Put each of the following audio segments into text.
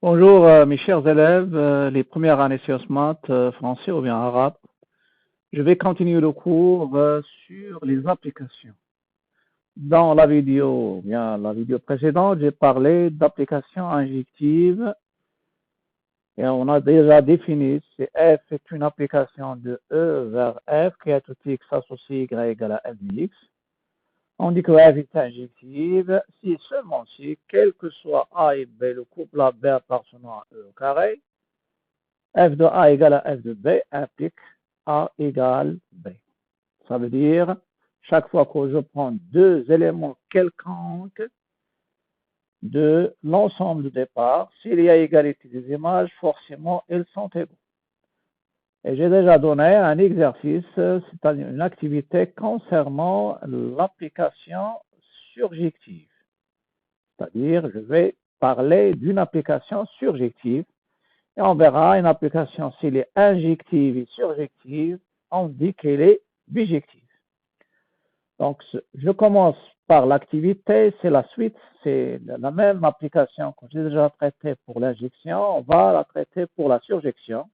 Bonjour mes chers élèves, les premières années sciences maths, français ou bien arabe. Je vais continuer le cours sur les applications. Dans la vidéo précédente, j'ai parlé d'applications injectives et on a déjà défini si f est une application de E vers f qui est tout x associé y égale à f de x. On dit que f est injective si seulement si, quel que soit a et b, le couple AB appartenant à E au carré, f de A égale à f de B implique A égale B. Ça veut dire, chaque fois que je prends deux éléments quelconques de l'ensemble de départ, s'il y a égalité des images, forcément, ils sont égaux. Et j'ai déjà donné un exercice, c'est-à-dire une activité concernant l'application surjective. C'est-à-dire, je vais parler d'une application surjective. Et on verra une application, s'il est injective et surjective, on dit qu'elle est bijective. Donc, je commence par l'activité, c'est la suite, c'est la même application que j'ai déjà traitée pour l'injection, on va la traiter pour la surjection.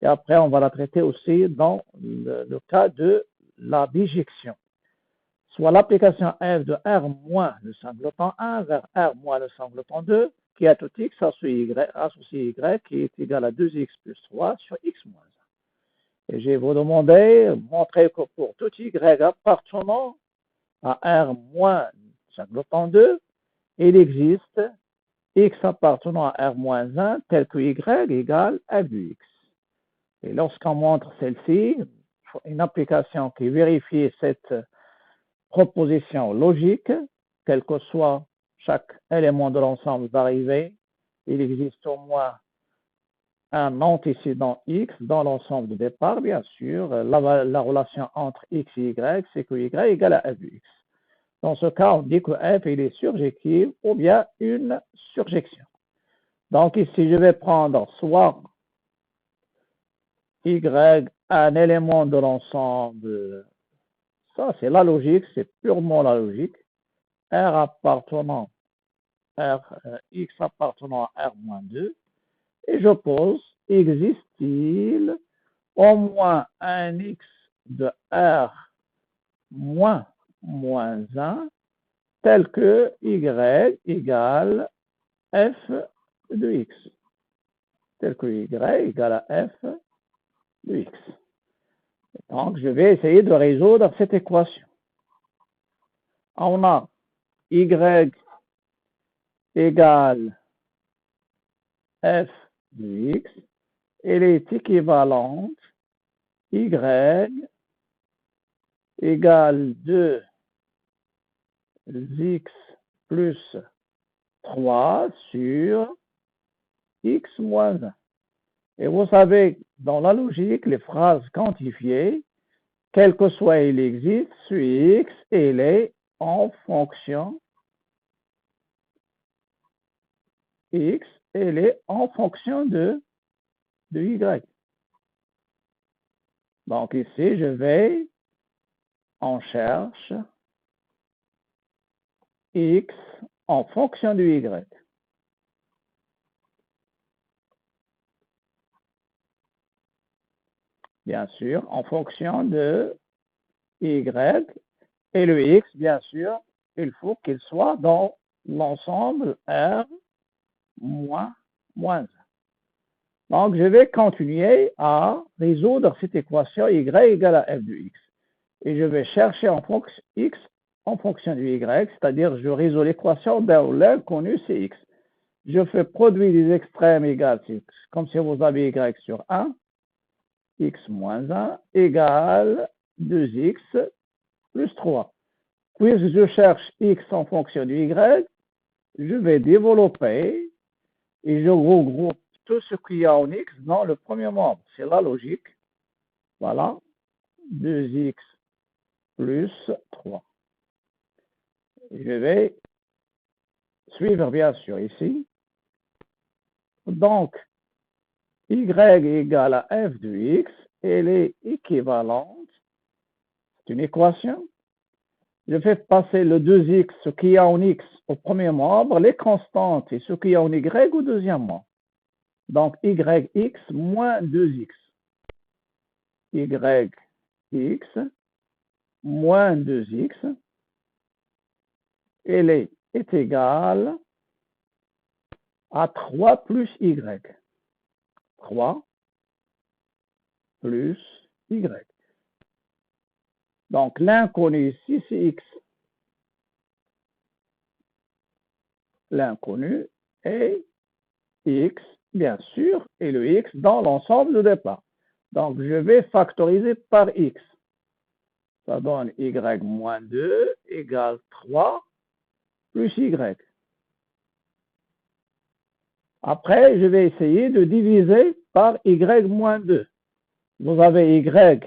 Et après, on va la traiter aussi dans le cas de la bijection. Soit l'application f de R moins le singleton 1 vers R moins le singleton 2, qui est tout x associé y, qui est égal à 2x plus 3 sur x moins 1. Et je vais vous demander, montrer que pour tout y appartenant à R moins singleton 2, il existe x appartenant à R moins 1 tel que y égale f de x. Et lorsqu'on montre celle-ci, une application qui vérifie cette proposition logique, quel que soit chaque élément de l'ensemble d'arrivée, il existe au moins un antécédent x dans l'ensemble de départ, bien sûr. La relation entre x et y, c'est que y égale à f de x. Dans ce cas, on dit que f il est surjectif ou bien une surjection. Donc ici, je vais prendre soit y, un élément de l'ensemble. Ça, c'est la logique, c'est purement la logique. R appartenant x appartenant à R-2, et je pose, existe-t-il au moins un x de R moins 1 tel que y égale f de x, tel que y égale à f de x. Donc, je vais essayer de résoudre cette équation. On a y égale f de x, elle est équivalente y égale 2x plus 3 sur x moins 1. Et vous savez, dans la logique, les phrases quantifiées, quel que soit il existe, sur x, elle est en fonction x, elle est en fonction de y. Donc ici, on cherche x en fonction de y. Bien sûr, en fonction de y, et le x, bien sûr, il faut qu'il soit dans l'ensemble R moins 1. Donc, je vais continuer à résoudre cette équation y égale à f de x. Et je vais chercher en fonction x en fonction de y, c'est-à-dire je résous l'équation dont l'inconnu c'est x. Je fais produit des extrêmes égales, comme si vous avez y sur 1, x moins 1 égale 2x plus 3. Puisque je cherche x en fonction de y, je vais développer et je regroupe tout ce qu'il y a en x dans le premier membre. C'est la logique. Voilà. 2x plus 3. Je vais suivre bien sûr ici. Donc, y égale à f de x, elle est équivalente. C'est une équation. je fais passer le 2x, ce qui est en x, au premier membre, les constantes et ce qui est en y au deuxième membre. Donc, yx moins 2x. Yx moins 2x, elle est égale à 3 plus y. 3 plus y. Donc, l'inconnu ici, c'est x. L'inconnu est x, bien sûr, et le x dans l'ensemble de départ. Donc, je vais factoriser par x. Ça donne y moins 2 égale 3 plus y. Après, je vais essayer de diviser par y moins 2. Vous avez y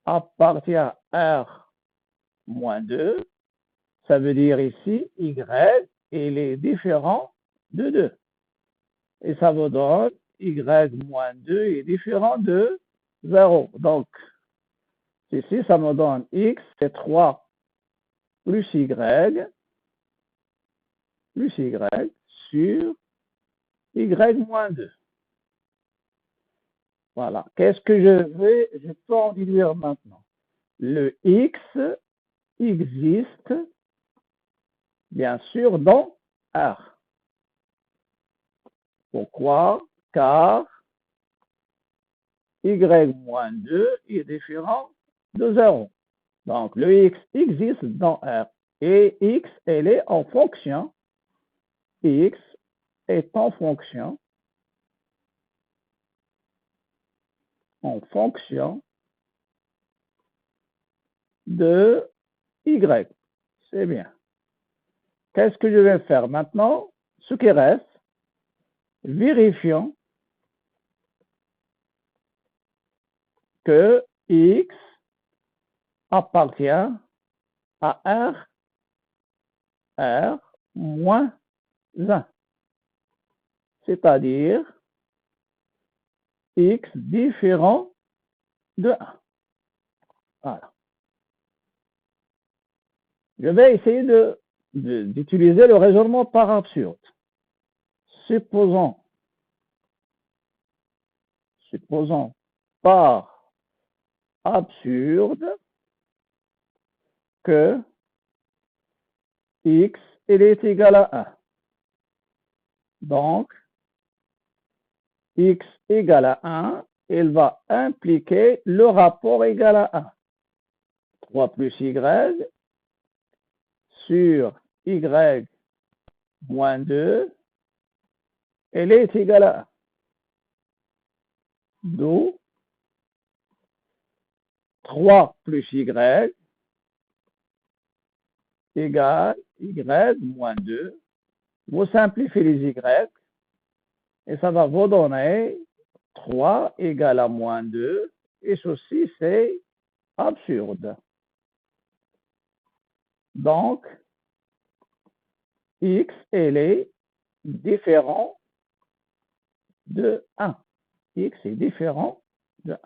appartient à r moins 2. Ça veut dire ici, y, il est différent de 2. Et ça vous donne y moins 2 est différent de 0. Donc, ici, ça me donne x, c'est 3 plus y sur y moins 2. Voilà. Qu'est-ce que je peux en déduire maintenant? Le x existe, bien sûr, dans R. Pourquoi? Car y moins 2 est différent de 0. Donc, le x existe dans R. Et x, elle est en fonction. X est en fonction de y. C'est bien. Qu'est-ce que je vais faire maintenant? Ce qui reste, vérifions que x appartient à R moins 1. C'est-à-dire x différent de 1. Voilà. Je vais essayer d'utiliser le raisonnement par absurde. Supposons par absurde que x est égal à 1. Donc, x égale à 1, il va impliquer le rapport égal à 1. 3 plus y sur y moins 2, elle est égale à 1. D'où 3 plus y égale y moins 2. Vous simplifiez les y et ça va vous donner 3 égale à moins 2. Et ceci, c'est absurde. Donc, x, elle est différent de 1. X est différent de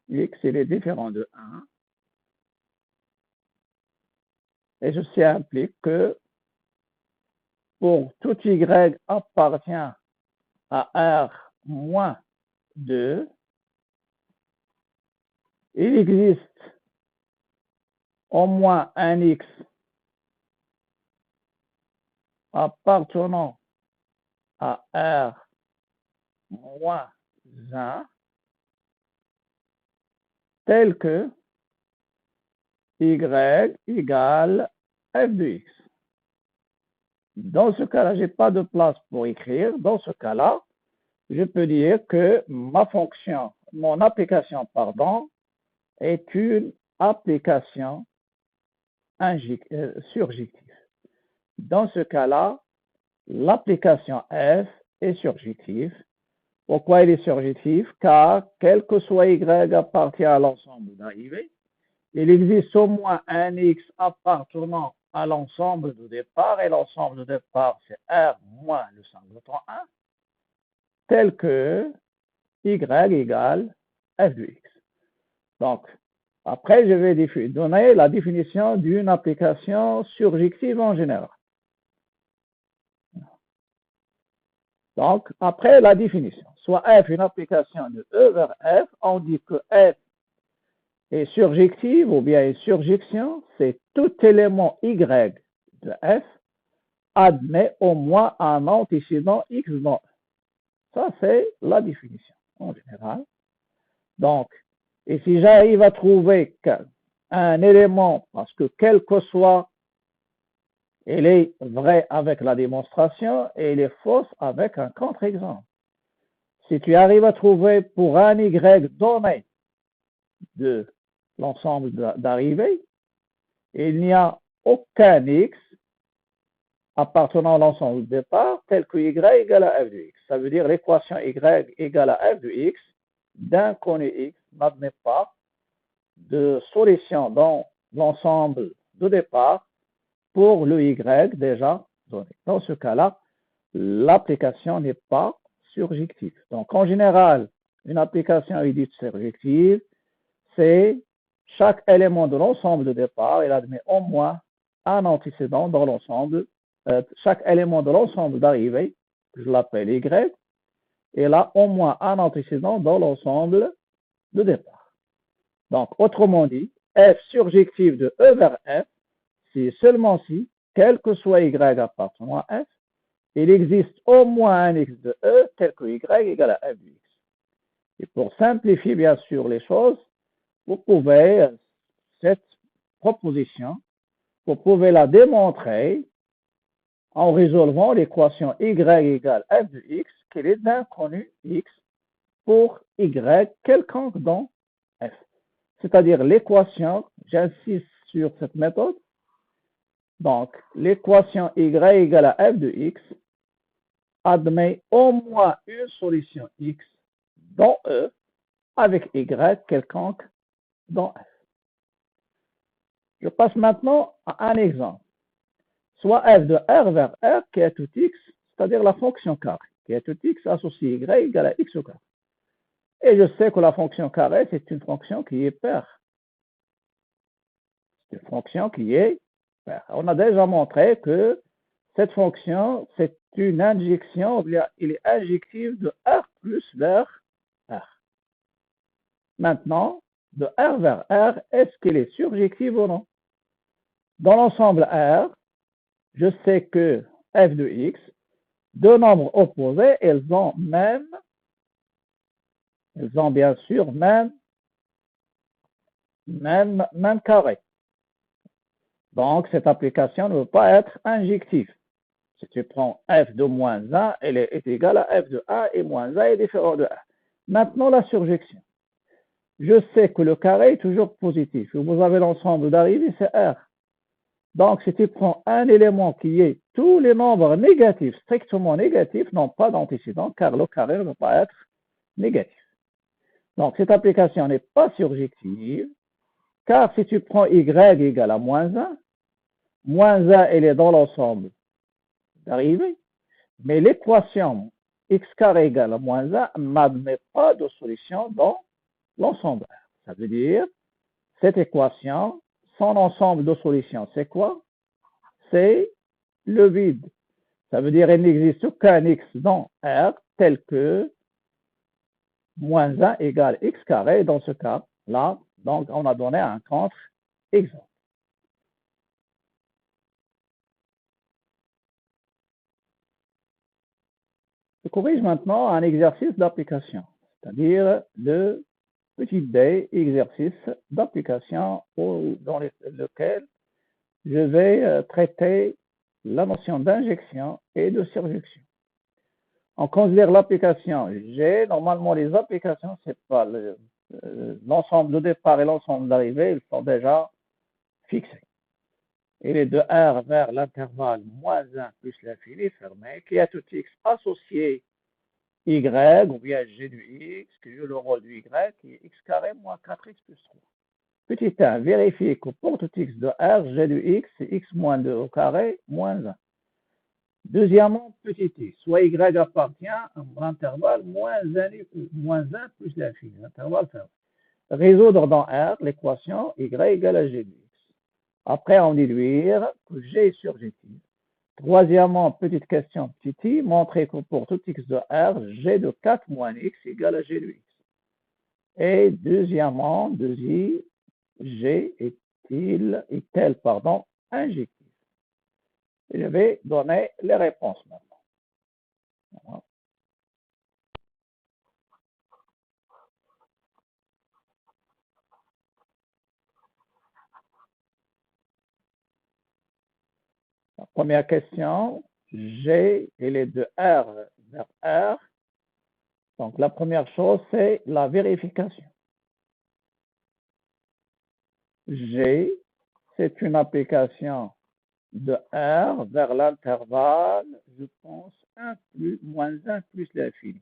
1. X, il est différent de 1. Et ceci implique que pour tout y appartient à R moins 2, il existe au moins un X appartenant à R moins 1 tel que Y égale f de X. Dans ce cas-là, je n'ai pas de place pour écrire. Dans ce cas-là, je peux dire que mon application, est une application surjective. Dans ce cas-là, l'application f est surjective. Pourquoi elle est surjective? Car, quel que soit y appartient à l'ensemble d'arrivée, il existe au moins un x appartenant à l'ensemble de départ, et l'ensemble de départ, c'est R moins le singleton 1, tel que y égale f de x. Donc, après, je vais donner la définition d'une application surjective en général. Donc, après la définition, soit f une application de E vers F, on dit que F est surjective ou bien est surjection, c'est tout élément Y de F admet au moins un antécédent X dans E. Ça, c'est la définition en général. Donc, et si j'arrive à trouver qu'un élément, parce que quel que soit, il est vrai avec la démonstration et il est fausse avec un contre-exemple. Si tu arrives à trouver pour un Y donné de l'ensemble d'arrivée, il n'y a aucun X appartenant à l'ensemble de départ tel que Y égale à F de X. Ça veut dire l'équation Y égale à F de X d'inconnu X n'admet pas de solution dans l'ensemble de départ pour le Y déjà donné. Dans ce cas-là, l'application n'est pas surjective. Donc, en général, une application est dite surjective, c'est chaque élément de l'ensemble de départ, il admet au moins un antécédent dans l'ensemble, chaque élément de l'ensemble d'arrivée, je l'appelle Y, et là, au moins un antécédent dans l'ensemble de départ. Donc, autrement dit, F surjective de E vers F, c'est seulement si, quel que soit Y appartenant à F, il existe au moins un X de E tel que Y égale à F de X. Et pour simplifier bien sûr les choses, vous pouvez, cette proposition, vous pouvez la démontrer en résolvant l'équation Y égale F de X, qu'elle est d'inconnu X pour Y quelconque dans F. C'est-à-dire l'équation, j'insiste sur cette méthode, donc l'équation Y égale à F de X admet au moins une solution X dans E avec Y quelconque dans F. Je passe maintenant à un exemple. Soit F de R vers R qui est tout X, c'est-à-dire la fonction carré, qui est tout X associé Y égale à X au carré. Et je sais que la fonction carré, c'est une fonction qui est paire. C'est une fonction qui est paire. On a déjà montré que cette fonction, c'est une injection, il est injective de R plus vers R. Maintenant, de R vers R, est-ce qu'il est surjective ou non? Dans l'ensemble R, je sais que f de x, deux nombres opposés, elles ont bien sûr même carré. Donc, cette application ne peut pas être injective. Si tu prends f de moins 1, elle est égale à f de 1 et moins 1 est différent de 1. Maintenant, la surjection. Je sais que le carré est toujours positif. Vous avez l'ensemble d'arrivée, c'est R. Donc, si tu prends un élément qui est tous les nombres négatifs, strictement négatifs, n'ont pas d'antécédent, car le carré ne peut pas être négatif. Donc, cette application n'est pas surjective, car si tu prends y égale à moins 1, elle est dans l'ensemble d'arrivée, mais l'équation x carré égale à moins 1 n'admet pas de solution dans l'ensemble. Ça veut dire, cette équation, son ensemble de solutions, c'est quoi? C'est le vide. Ça veut dire qu'il n'existe aucun x dans R tel que moins 1 égale x carré. Dans ce cas-là, donc on a donné un contre-exemple. Je corrige maintenant un exercice d'application, c'est-à-dire le petit d, exercice d'application dans lequel je vais traiter la notion d'injection et de surjection. On considère l'application G. Normalement, les applications, c'est pas l'ensemble de départ et l'ensemble d'arrivée, ils sont déjà fixés. Il est de R vers l'intervalle moins 1 plus l'infini fermé, qui a tout X associé Y, ou bien G du X, qui joue le rôle du Y, qui est X carré moins 4X plus 3. Petit 1, vérifiez que pour tout X de R, G du X, c'est X moins 2 au carré moins 1. Deuxièmement, petit t, soit y appartient à l'intervalle moins 1 plus l'infini, l'intervalle fermé. résoudre dans R l'équation y égale à g de x. Après, en déduire que g est surjectif. Troisièmement, petite question, petit i, montrer que pour tout x de R, g de 4 moins x égale à g de x. Et deuxièmement, 2i, g est-il injectif. Je vais donner les réponses maintenant. Voilà. La première question, G, il est de R vers R. Donc, la première chose, c'est la vérification. G, c'est une application de R vers l'intervalle, je pense, moins 1 plus l'infini.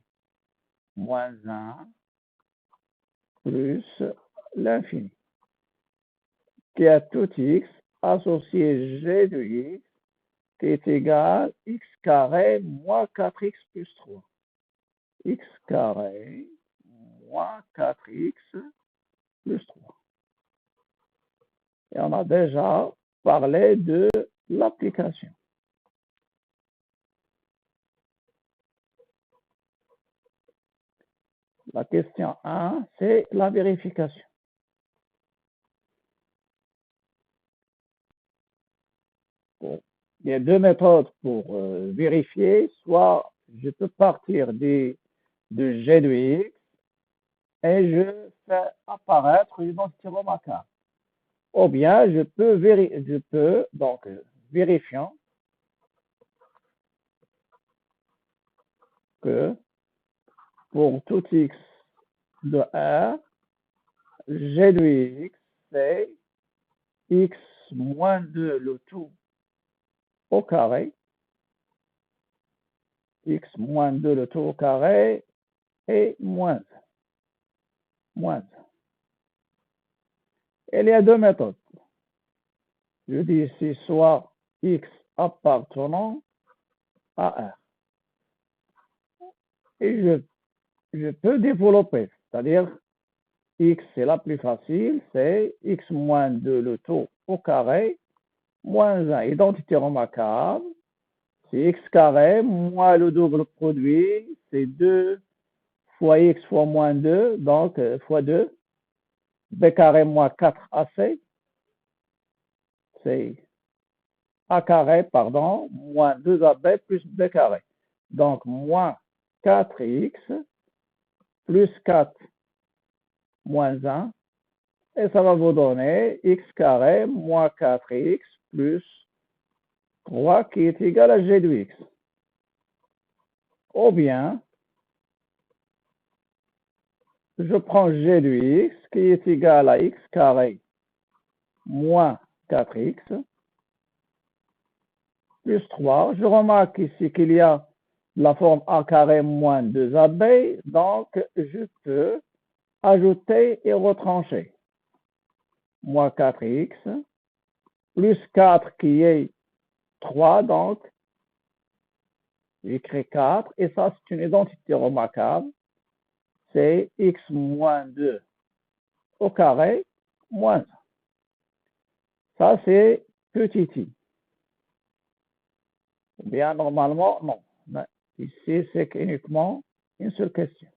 Moins 1 plus l'infini. Qui a tout x associé G de x qui est égal à x carré moins 4x plus 3. X carré moins 4x plus 3. Et on a déjà parlé de l'application. La question 1, c'est la vérification. Bon. Il y a deux méthodes pour vérifier. Soit je peux partir de G de x et je fais apparaître une identité remarquable. Ou bien je peux vérifiant que pour tout x de R, G de x, c'est x moins 2 le tout au carré, x moins 2 le tout au carré et moins 1. Il y a deux méthodes. Je dis ici soit x appartenant à R. Et je peux développer, c'est-à-dire x c'est la plus facile, c'est x moins 2 le tout au carré, moins 1, identité remarquable, c'est x carré, moins le double produit, c'est 2 fois x fois moins 2, donc fois 2, b carré moins 4ac, c'est a carré, pardon, moins 2ab plus b carré. Donc, moins 4x plus 4 moins 1, et ça va vous donner x carré moins 4x plus 3 qui est égal à g de x. Ou bien, je prends g de x qui est égal à x carré moins 4x plus 3. Je remarque ici qu'il y a la forme a carré moins 2ab, donc je peux ajouter et retrancher. Moins 4x plus 4 qui est 3, donc j'écris 4, et ça c'est une identité remarquable, c'est x moins 2 au carré moins 1. Ça c'est petit i. Bien normalement, non. Mais ici c'est uniquement une seule question.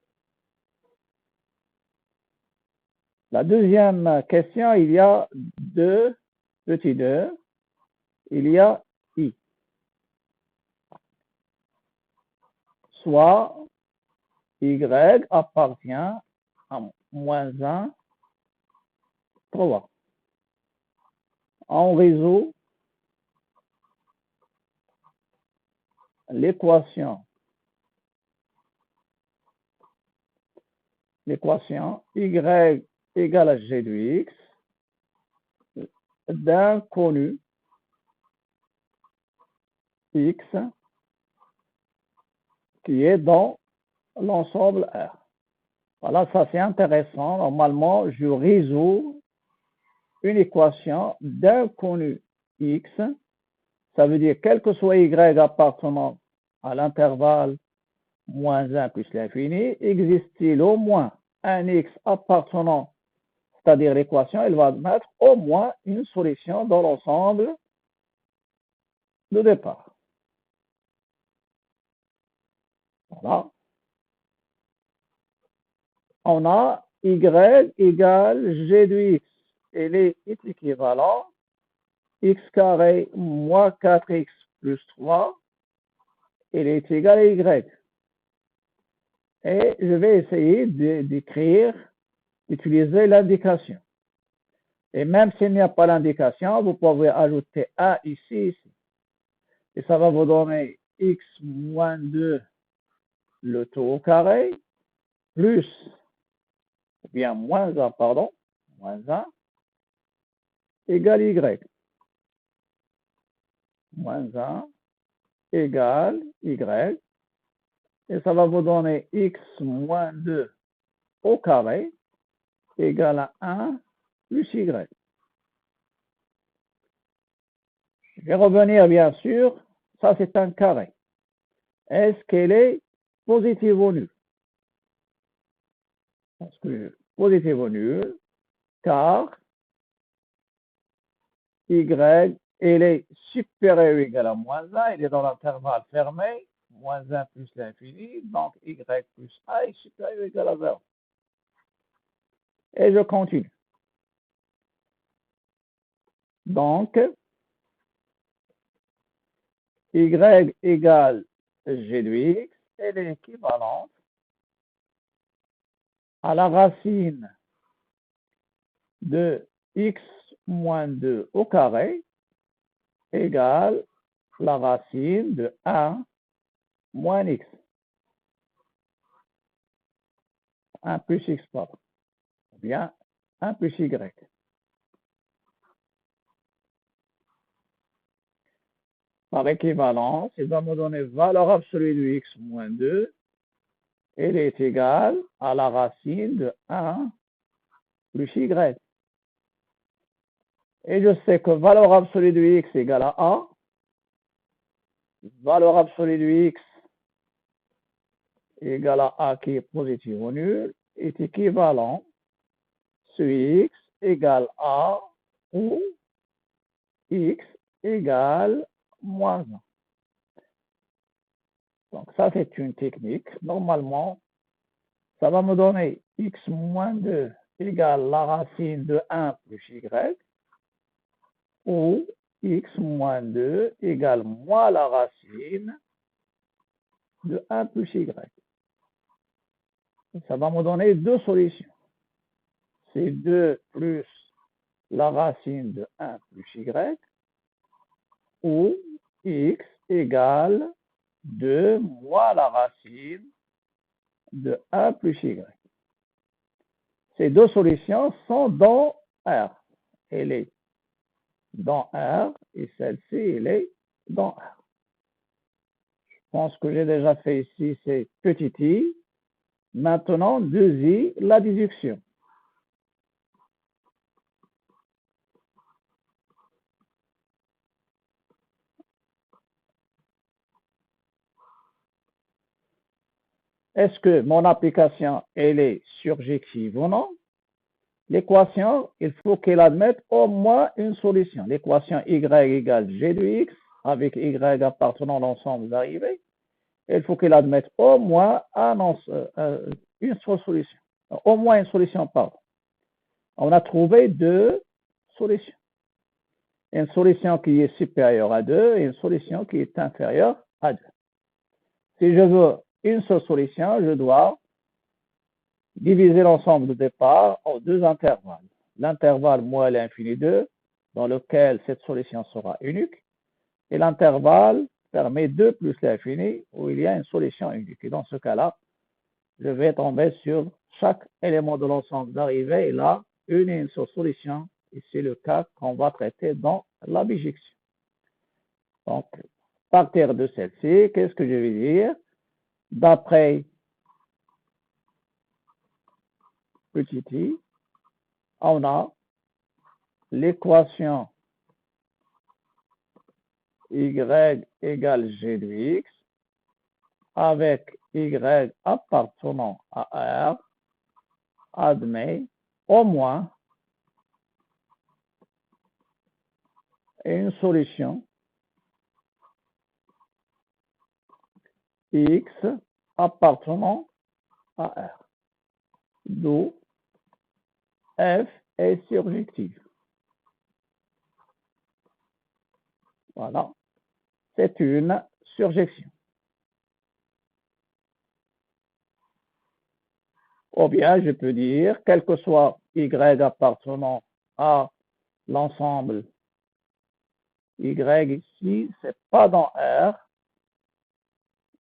La deuxième question, il y a deux, petit 2, il y a i. Soit y appartient à moins 1, 3. On résout l'équation y égale à g de x d'un connu x qui est dans l'ensemble R. Voilà, ça c'est intéressant. Normalement, je résous une équation d'un connu x. Ça veut dire quel que soit y appartenant à l'intervalle moins 1 plus l'infini, existe-t-il au moins un x appartenant c'est-à-dire l'équation, elle va admettre au moins une solution dans l'ensemble de départ. Voilà. On a y égale g de x. Elle est équivalent x carré moins 4x plus 3. Elle est égale à y. Et je vais essayer d'écrire, d'utiliser l'indication. Et même s'il n'y a pas l'indication, vous pouvez ajouter 1 ici. Et ça va vous donner x moins 2 le tout au carré, plus, ou bien moins 1, pardon, moins 1, égale y. Moins 1 égale y. Et ça va vous donner x moins 2 au carré égale à 1 plus y. Je vais revenir, bien sûr, ça c'est un carré. Est-ce qu'elle est positive ou nulle? Parce que positive ou nulle, car y, elle est supérieure ou égale à moins 1, elle est dans l'intervalle fermé, moins 1 plus l'infini, donc y plus a est supérieur ou égal à 0. Et je continue. Donc, y égale g de x, elle est équivalente à la racine de x moins 2 au carré égale la racine de 1 moins x. 1 plus x, pardon. Ou bien 1 plus y. Par équivalence, il va me donner valeur absolue de x moins 2. Elle est égale à la racine de 1 plus y. Et je sais que valeur absolue de x égale à a. Valeur absolue de x égale à a qui est positive ou nulle est équivalent sur x égale a ou x égale moins 1. Donc ça, c'est une technique. Normalement, ça va me donner x moins 2 égale la racine de 1 plus y, ou x moins 2 égale moins la racine de 1 plus y. Ça va me donner deux solutions. C'est 2 plus la racine de 1 plus y, ou x égale 2 moins la racine de 1 plus y. Ces deux solutions sont dans R. Elle est dans R et celle-ci, elle est dans R. Je pense que j'ai déjà fait ici, c'est petit i. Maintenant, 2i, la déduction. Est-ce que mon application, elle est surjective ou non? L'équation, il faut qu'elle admette au moins une solution. L'équation y égale g de x, avec y appartenant à l'ensemble d'arrivée, il faut qu'elle admette au moins une seule solution. Au moins une solution, pardon. On a trouvé deux solutions. Une solution qui est supérieure à 2 et une solution qui est inférieure à 2. Si je veux une seule solution, je dois diviser l'ensemble de départ en deux intervalles. L'intervalle moins l'infini 2, dans lequel cette solution sera unique, et l'intervalle fermé 2 plus l'infini, où il y a une solution unique. Et dans ce cas-là, je vais tomber sur chaque élément de l'ensemble d'arrivée, et là, une et une seule solution, et c'est le cas qu'on va traiter dans la bijection. Donc, à partir de celle-ci, qu'est-ce que je vais dire? D'après petit i, on a l'équation y égale g de x avec y appartenant à R admet au moins une solution X appartenant à R, d'où F est surjective. Voilà, c'est une surjection. Ou bien je peux dire, quel que soit Y appartenant à l'ensemble Y ici, c'est pas dans R,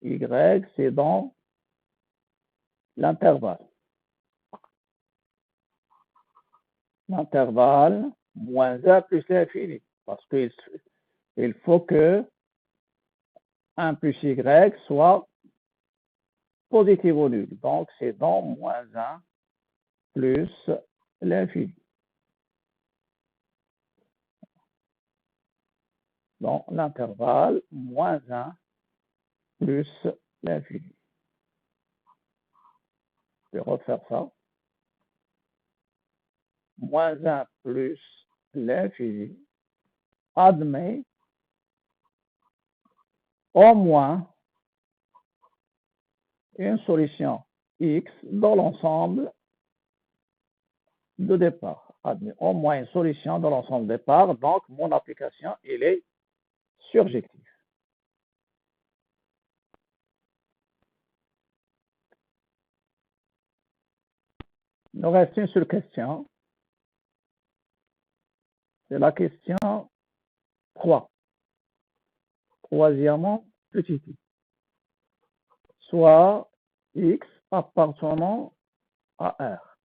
Y c'est dans l'intervalle. L'intervalle moins 1 plus l'infini, parce qu'il faut que 1 plus Y soit positif ou nul. Donc, c'est dans moins 1 plus l'infini. Dans l'intervalle moins 1 plus l'infini. Je vais refaire ça. Moins 1 plus l'infini admet au moins une solution X dans l'ensemble de départ. Admet au moins une solution dans l'ensemble de départ. Donc, mon application, elle est surjective. Il nous reste une seule question. C'est la question 3. Troisièmement, petit i. Soit X appartenant à R.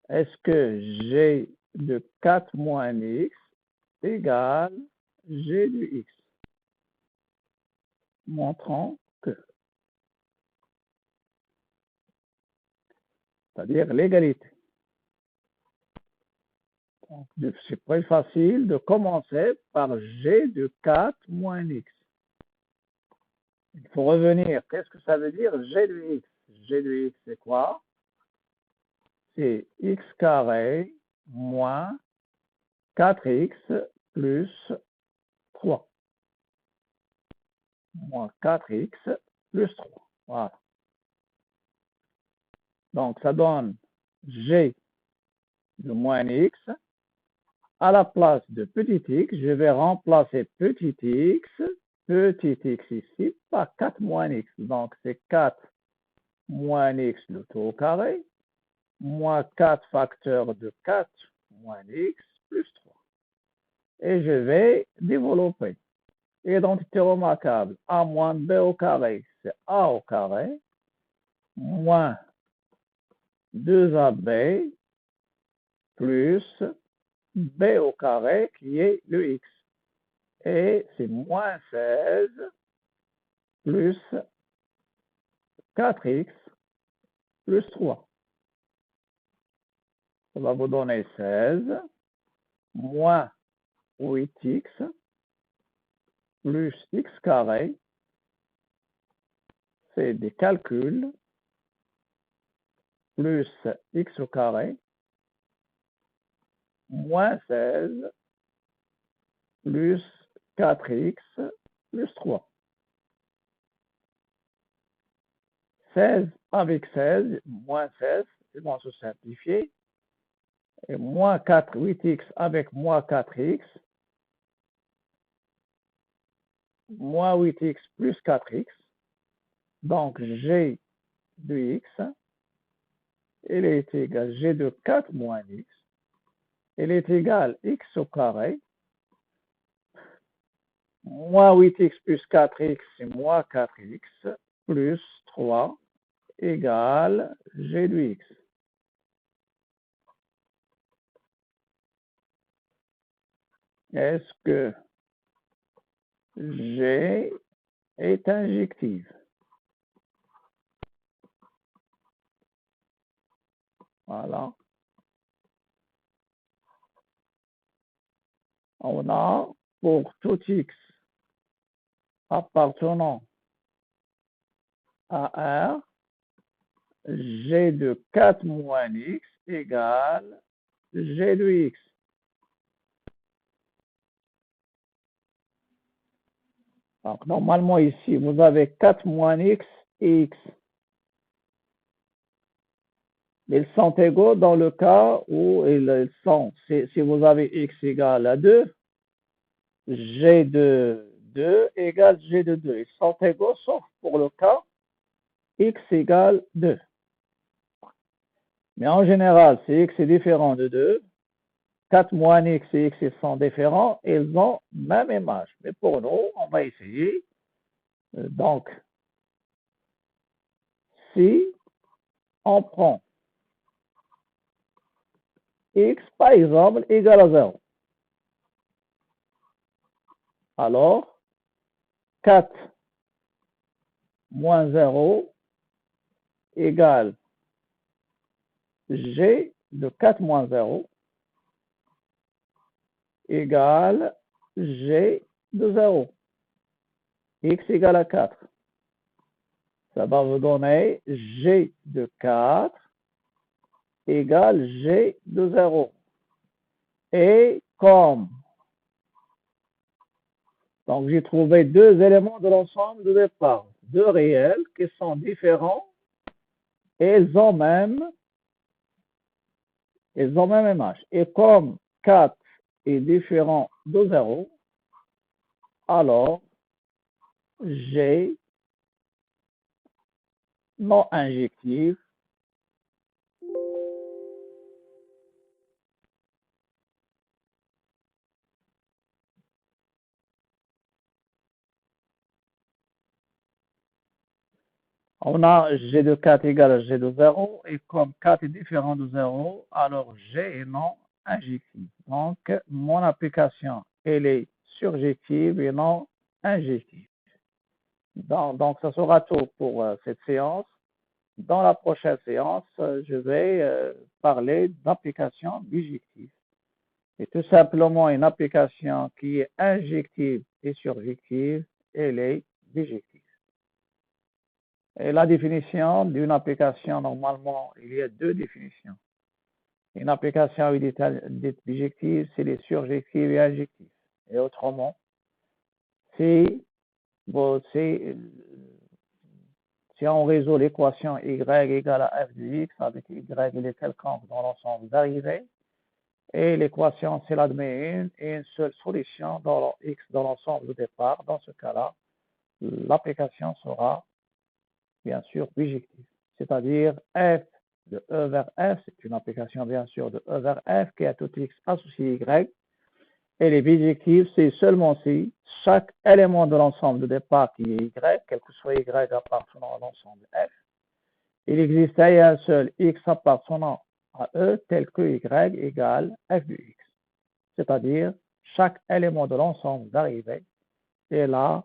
Est-ce que G de 4 moins X égale G de X? Montrant que. C'est-à-dire l'égalité. C'est très facile de commencer par G de 4 moins X. Il faut revenir. Qu'est-ce que ça veut dire G de X? G de X, c'est quoi? C'est X carré moins 4X plus 3. Moins 4X plus 3. Voilà. Donc, ça donne G de moins X. À la place de petit x, je vais remplacer petit x ici par 4 moins x. Donc, c'est 4 moins x le tout au carré, moins 4 facteur de 4 moins x plus 3. Et je vais développer. Identité remarquable, a moins b au carré, c'est a au carré, moins 2ab plus b au carré qui est le x. Et c'est moins 16 plus 4x plus 3. Ça va vous donner 16 moins 8x plus x carré. C'est des calculs plus x au carré moins 16 plus 4x plus 3. 16 avec 16, moins 16, ils vont se simplifier. Et moins 4, 8x avec moins 4x, moins 8x plus 4x. Donc, g de x, il est égal à g de 4 moins x. Il est égal à x au carré. Moins 8x plus 4x, c'est moins 4x, plus 3 égale g de x. Est-ce que G est injective? Voilà. On a pour tout x appartenant à R, G de 4 moins x égale G de x. Donc, normalement, ici, vous avez 4 moins x et x. Ils sont égaux dans le cas où ils sont, si vous avez x égale à 2, g de 2 égale g de 2. Ils sont égaux sauf pour le cas x égale 2. Mais en général, si x est différent de 2, 4 moins x et x sont différents, ils ont même image. Mais pour nous, on va essayer. Donc, si on prend x, par exemple, égale à 0, alors 4 moins 0 égale g de 4 moins 0 égale g de 0. X égale à 4. Ça va vous donner g de 4 égale g de 0. Et comme, donc j'ai trouvé deux éléments de l'ensemble de départ, deux réels qui sont différents et ils ont même image. Et comme 4 est différent de 0, alors G non injectif on a G de 4 égale à G de 0, et comme 4 est différent de 0, alors G est non injectif. Donc, mon application, elle est surjective et non injective. Donc, ça sera tout pour cette séance. Dans la prochaine séance, je vais parler d'application bijective. Et tout simplement, une application qui est injective et surjective, elle est bijective. Et la définition d'une application, normalement, il y a deux définitions. Une application dite bijective, c'est les surjectives et injectives. Et autrement, si on résout l'équation y égale à f de x, avec y il est quelconque dans l'ensemble d'arrivée, et l'équation, s'il admet une seule solution dans x dans l'ensemble de départ, dans ce cas-là, l'application sera bien sûr bijective. C'est-à-dire f de E vers f, c'est une application bien sûr de E vers f qui a tout x associé y. Et les bijectives, c'est seulement si chaque élément de l'ensemble de départ qui est y, quel que soit y appartenant à l'ensemble f, il existait un seul x appartenant à E tel que y égale f de x. C'est-à-dire chaque élément de l'ensemble d'arrivée est là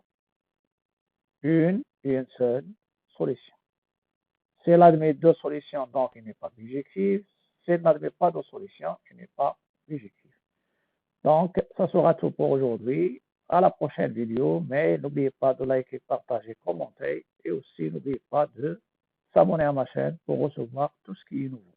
une seule solution. S'il admet deux solutions, donc il n'est pas bijectif. S'il n'admet pas de solution, il n'est pas bijectif. Donc, ça sera tout pour aujourd'hui. À la prochaine vidéo, mais n'oubliez pas de liker, partager, commenter et aussi n'oubliez pas de s'abonner à ma chaîne pour recevoir tout ce qui est nouveau.